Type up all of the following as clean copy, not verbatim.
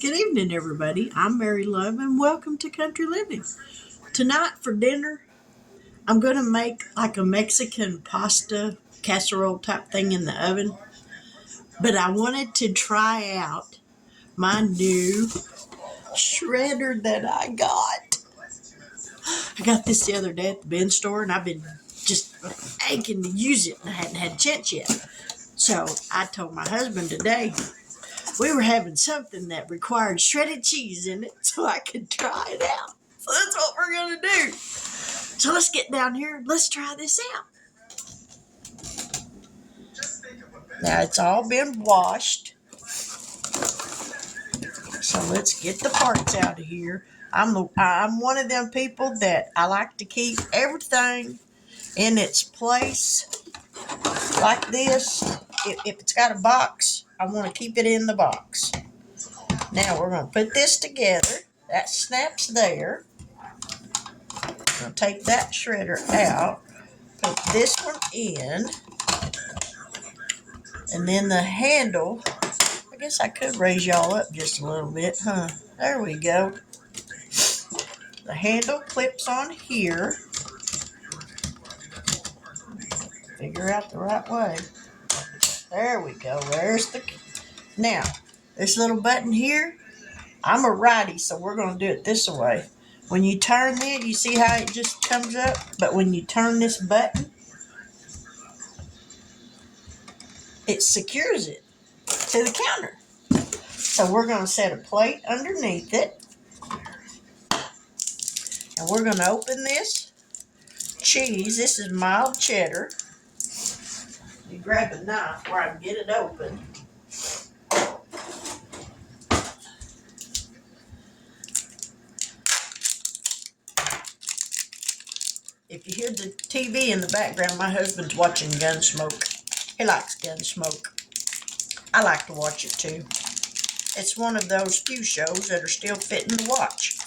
Good evening, everybody. I'm Mary Love, and welcome to Country Living. Tonight for dinner, I'm going to make like a Mexican pasta casserole type thing in the oven, but I wanted to try out my new shredder that I got. I got this the other day at the bin store, and I've been just aching to use it, and I hadn't had a chance yet. So I told my husband today we were having something that required shredded cheese in it so I could try it out. So that's what we're going to do. So let's get down here. Let's try this out. Now it's all been washed. So let's get the parts out of here. I'm one of them people that I like to keep everything in its place like this. If it's got a box, I want to keep it in the box. Now we're going to put this together. That snaps there. I'm going to take that shredder out. Put this one in. And then the handle, I guess I could raise y'all up just a little bit, huh? There we go. The handle clips on here. Figure out the right way. There we go. There's the... Now, this little button here, I'm a righty, so we're going to do it this way. When you turn it, you see how it just comes up? But when you turn this button, it secures it to the counter. So we're going to set a plate underneath it. And we're going to open this cheese. This is mild cheddar. You grab a knife where I can get it open. If you hear the TV in the background, my husband's watching Gunsmoke. He likes Gunsmoke. I like to watch it too. It's one of those few shows that are still fitting to watch.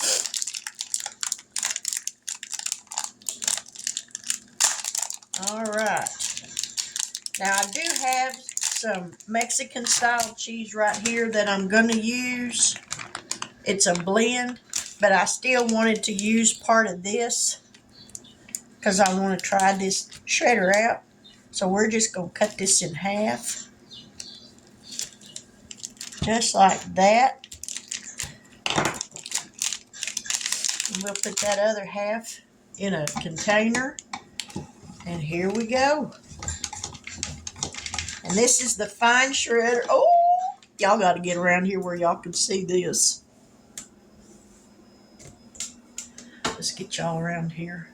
All right. Now I do have some Mexican style cheese right here that I'm going to use. It's a blend, but I still wanted to use part of this because I want to try this shredder out. So we're just going to cut this in half. Just like that. And we'll put that other half in a container. And here we go. And this is the fine shredder. Oh, y'all got to get around here where y'all can see this. Let's get y'all around here.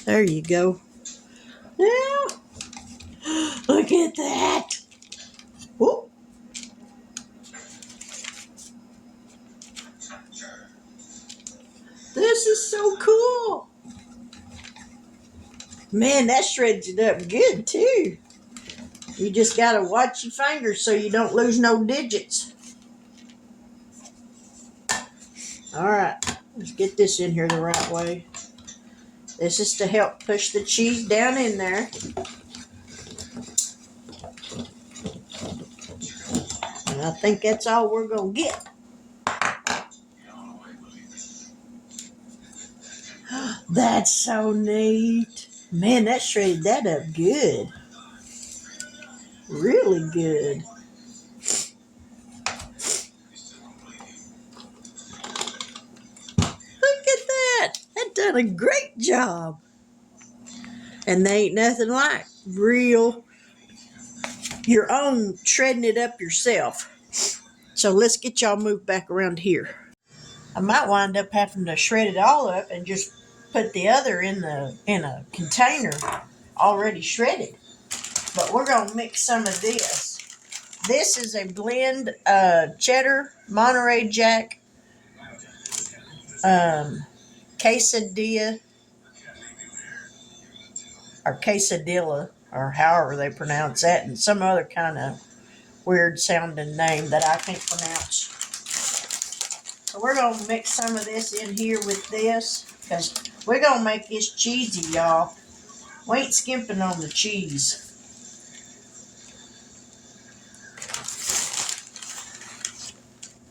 There you go. Now, look at that. Whoop. This is so cool. Man, that shreds it up good too. You just got to watch your fingers so you don't lose no digits. All right, let's get this in here the right way. This is to help push the cheese down in there. And I think that's all we're going to get. That's so neat. Man, that shredded that up good. Really good. Look at that. That done a great job. And they ain't nothing like real, your own shredding it up yourself. So let's get y'all moved back around here. I might wind up having to shred it all up and just put the other in a container already shredded. But we're going to mix some of this. This is a blend of cheddar, Monterey Jack, quesadilla, or quesadilla, or however they pronounce that, and some other kind of weird sounding name that I can't pronounce. So we're going to mix some of this in here with this, because we're going to make this cheesy, y'all. We ain't skimping on the cheese.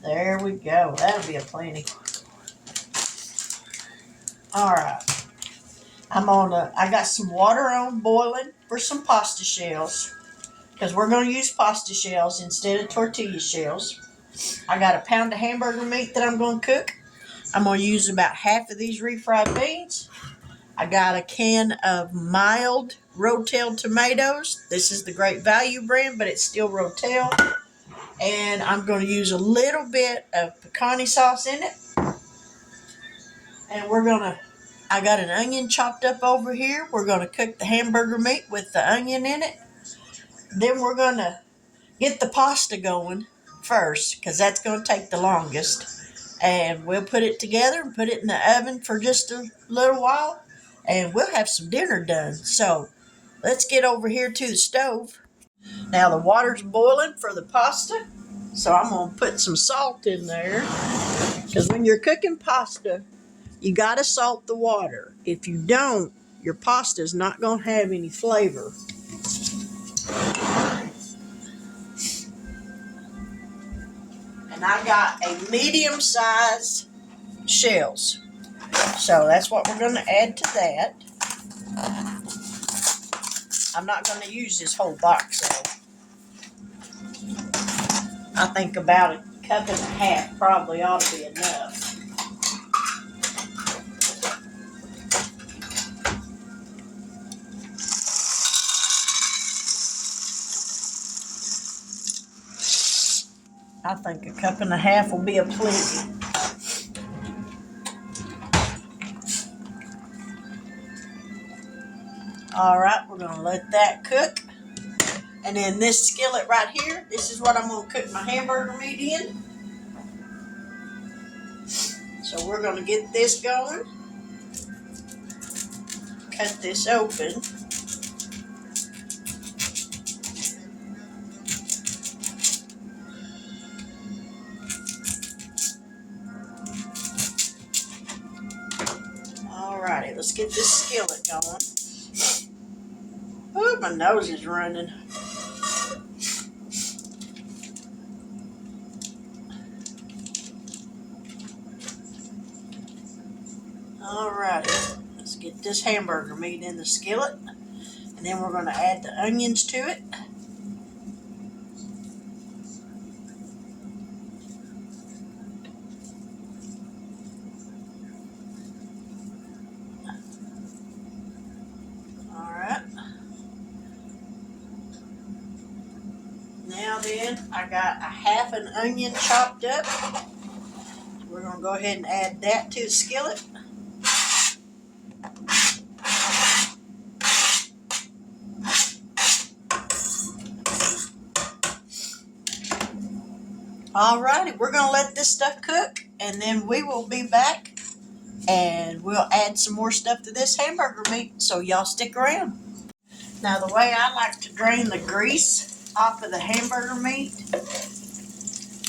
There we go. That'll be a plenty. All right. I got some water on boiling for some pasta shells because we're going to use pasta shells instead of tortilla shells. I got a pound of hamburger meat that I'm going to cook. I'm going to use about half of these refried beans. I got a can of mild Rotel tomatoes. This is the Great Value brand, but it's still Rotel. And I'm going to use a little bit of pecani sauce in it. And I got an onion chopped up over here. We're going to cook the hamburger meat with the onion in it. Then we're going to get the pasta going first because that's going to take the longest. And we'll put it together and put it in the oven for just a little while. And we'll have some dinner done. So let's get over here to the stove. Now the water's boiling for the pasta. So I'm going to put some salt in there. Because when you're cooking pasta, you got to salt the water. If you don't, your pasta is not going to have any flavor. And I got a medium-sized shells. So that's what we're going to add to that. I'm not going to use this whole box though. I think about a cup and a half probably ought to be enough. I think a cup and a half will be a plenty. All right, we're going to let that cook. And then this skillet right here, this is what I'm going to cook my hamburger meat in. So we're going to get this going. Cut this open. Alrighty, let's get this skillet going. Oh, my nose is running. Alrighty, let's get this hamburger meat in the skillet. And then we're going to add the onions to it. Alright. Now then, I got a half an onion chopped up. We're going to go ahead and add that to the skillet. Alrighty, we're going to let this stuff cook, and then we will be back, and we'll add some more stuff to this hamburger meat, so y'all stick around. Now, the way I like to drain the grease off of the hamburger meat,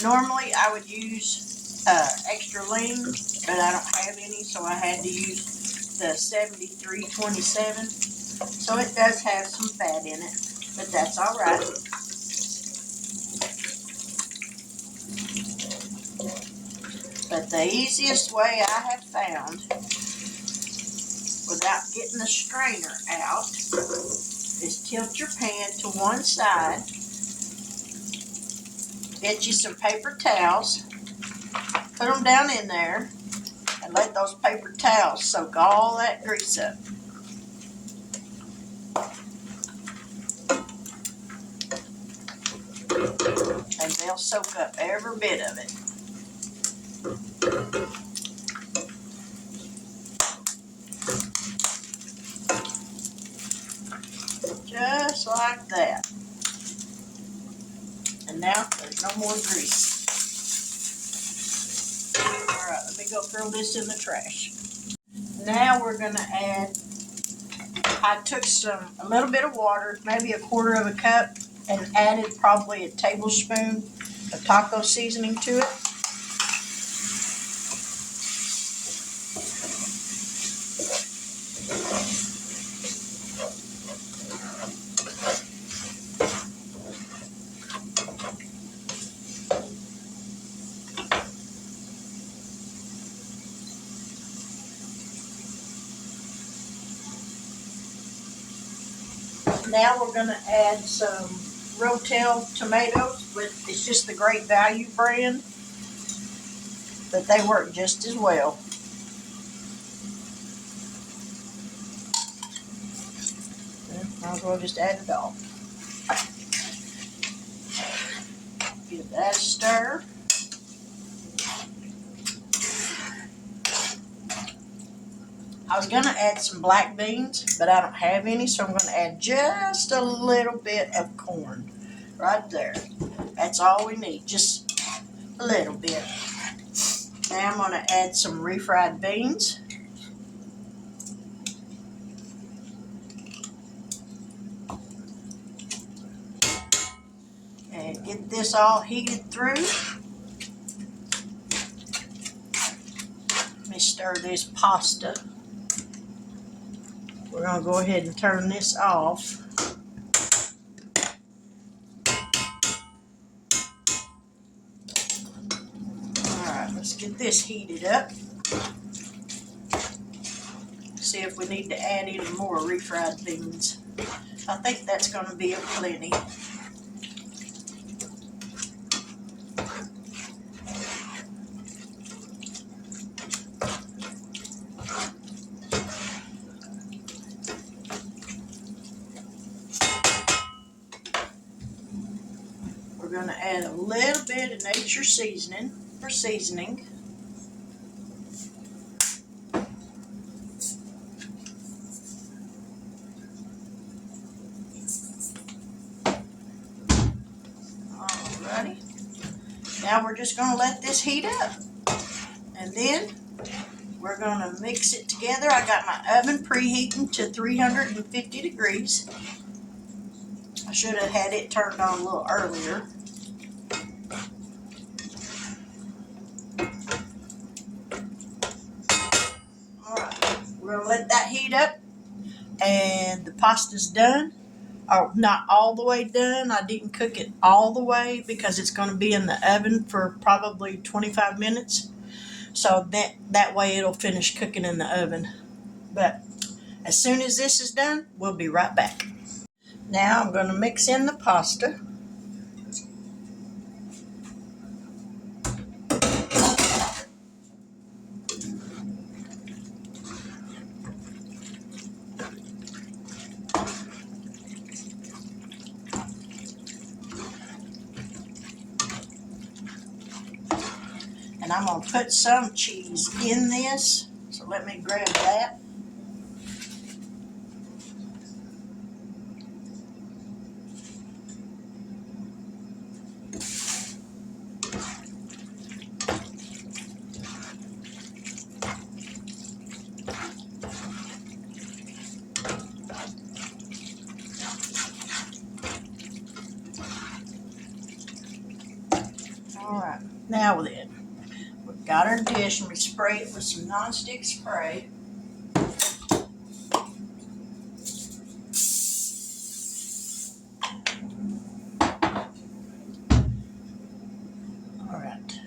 normally I would use extra lean, but I don't have any, so I had to use the 7327. So it does have some fat in it, but that's all right. But the easiest way I have found, without getting the strainer out, is tilt your pan to one side, get you some paper towels, put them down in there, and let those paper towels soak all that grease up. And they'll soak up every bit of it. Just like that. And now there's no more grease. Alright, let me go throw this in the trash. Now we're going to add, I took a little bit of water, maybe a quarter of a cup, and added probably a tablespoon of taco seasoning to it. Now we're going to add some Rotel tomatoes, but it's just the Great Value brand, but they work just as well. Might as well just add it all. Give that a stir. I was going to add some black beans, but I don't have any, so I'm going to add just a little bit of corn right there. That's all we need, just a little bit. Now I'm going to add some refried beans. And get this all heated through. Let me stir this pasta. We're going to go ahead and turn this off. Alright, let's get this heated up. See if we need to add any more refried beans. I think that's going to be a plenty. We're going to add a little bit of nature seasoning for seasoning. Alrighty. Now we're just going to let this heat up. And then we're going to mix it together. I got my oven preheating to 350 degrees. I should have had it turned on a little earlier. Alright, we're going to let that heat up. And the pasta's done. Oh, not all the way done. I didn't cook it all the way because it's going to be in the oven for probably 25 minutes. So that way it'll finish cooking in the oven. But as soon as this is done, we'll be right back. Now I'm going to mix in the pasta. And I'm going to put some cheese in this. So let me grab that. Alright, now then, we've got our dish and we spray it with some nonstick spray. Alright,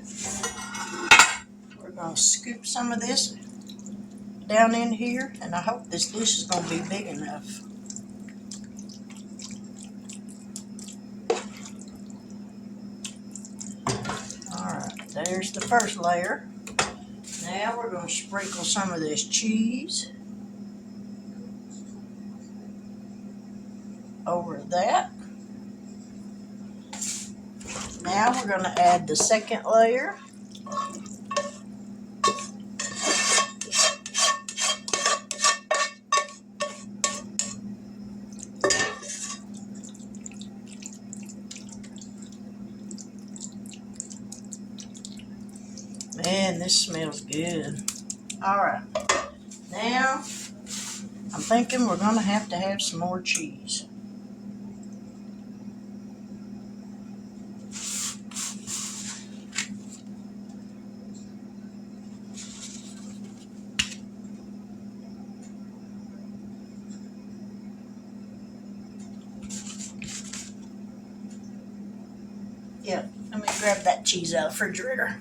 we're going to scoop some of this down in here, and I hope this dish is going to be big enough. Alright, there's the first layer. Now we're going to sprinkle some of this cheese over that. Now we're going to add the second layer. Man, this smells good. Alright, now I'm thinking we're going to have some more cheese. Yep, let me grab that cheese out of the refrigerator.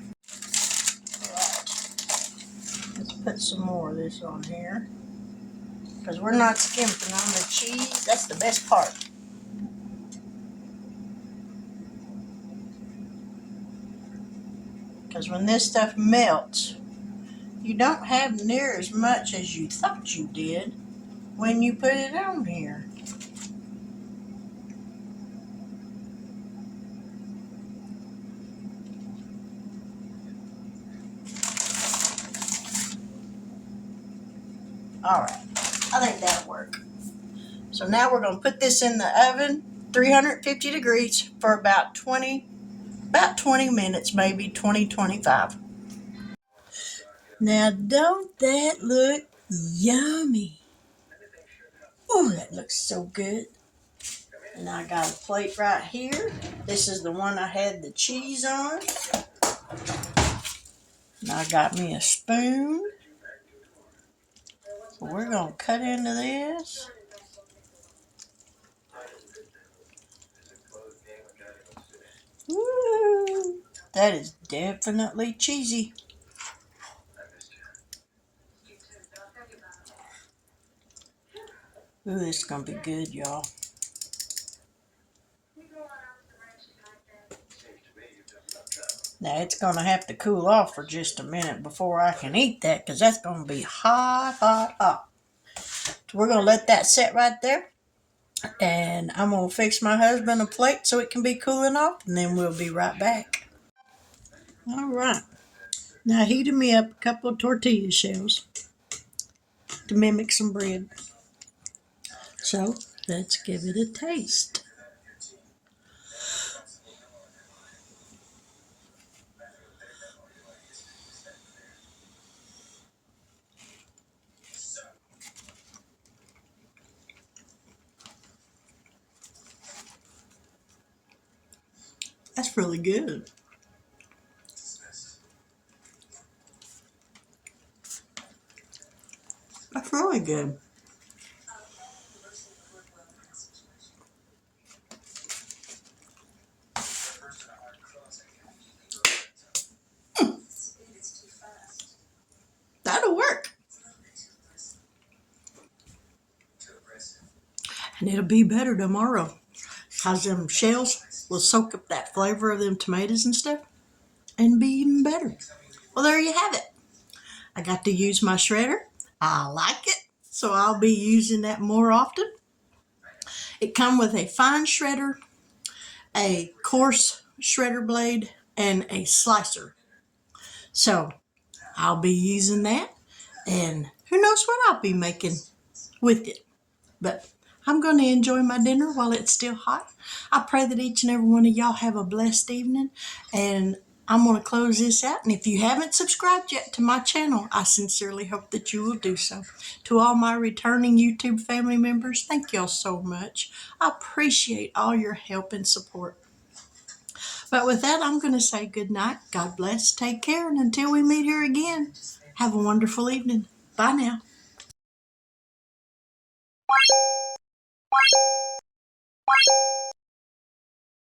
Alright, let's put some more of this on here. because we're not skimping on the cheese. That's the best part. Because when this stuff melts, you don't have near as much as you thought you did when you put it on here. Alright, I think that'll work. So now we're going to put this in the oven, 350 degrees, for about 20 minutes, maybe 20-25. Now don't that look yummy? Oh, that looks so good. And I got a plate right here. This is the one I had the cheese on. And I got me a spoon. So we're going to cut into this. Woo! That is definitely cheesy. Ooh, this is going to be good, y'all. Now, it's going to have to cool off for just a minute before I can eat that, because that's going to be hot, hot, hot. So we're going to let that sit right there. And I'm going to fix my husband a plate so it can be cooling off, and then we'll be right back. All right. Now, heating me up a couple of tortilla shells to mimic some bread. So, let's give it a taste. That's really good. That's really good. That'll work. And it'll be better tomorrow, because them shells will soak up that flavor of them tomatoes and stuff and be even better. Well, there you have it. I got to use my shredder. I like it, so I'll be using that more often. It comes with a fine shredder, a coarse shredder blade, and a slicer. So I'll be using that, and who knows what I'll be making with it. But I'm going to enjoy my dinner while it's still hot. I pray that each and every one of y'all have a blessed evening, and I'm going to close this out. And if you haven't subscribed yet to my channel, I sincerely hope that you will do so. To all my returning YouTube family members, thank y'all so much. I appreciate all your help and support. But with that, I'm going to say good night. God bless. Take care. And until we meet here again, have a wonderful evening. Bye now.